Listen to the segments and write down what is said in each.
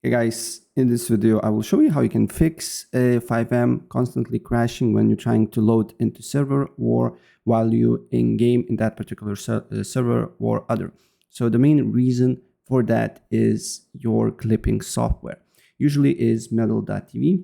Hey guys, in this video I will show you how you can fix FiveM constantly crashing when you're trying to load into server or while you in game in that particular server or other. So the main reason for that is your clipping software. Usually is metal.tv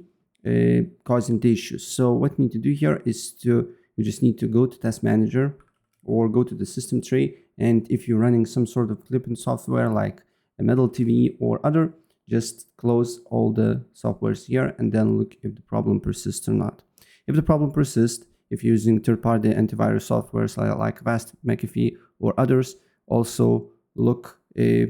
causing the issues. So what you need to do here is you just need to go to Task Manager or go to the system tray, and if you're running some sort of clipping software like a Metal TV or other, just close all the softwares here and then look if the problem persists or not. If the problem persists, if you're using third-party antivirus softwares like Avast, McAfee, or others, also look if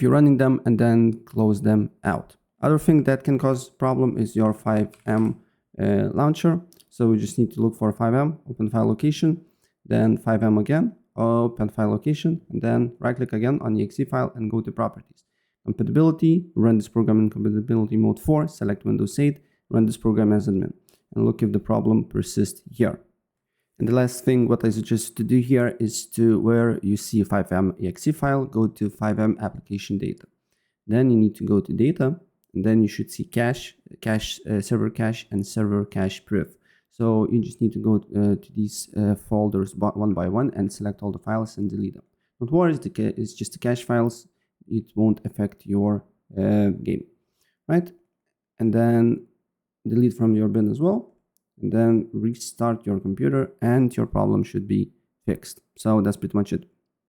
you're running them and then close them out. Other thing that can cause problem is your FiveM launcher. So we just need to look for FiveM, open file location, then FiveM again, open file location, and then right click again on the exe file and go to properties. Compatibility, run this program in compatibility mode 4, select Windows 8, run this program as admin, and look if the problem persists here. And the last thing what I suggest to do here is to where you see FiveM exe file, go to FiveM application data. Then you need to go to data, and then you should see server cache, and server cache pref. So you just need to go to these folders one by one and select all the files and delete them. Don't worry, it's just the cache files. It won't affect your game, right? And then delete from your bin as well, and then restart your computer and your problem should be fixed. So that's pretty much it.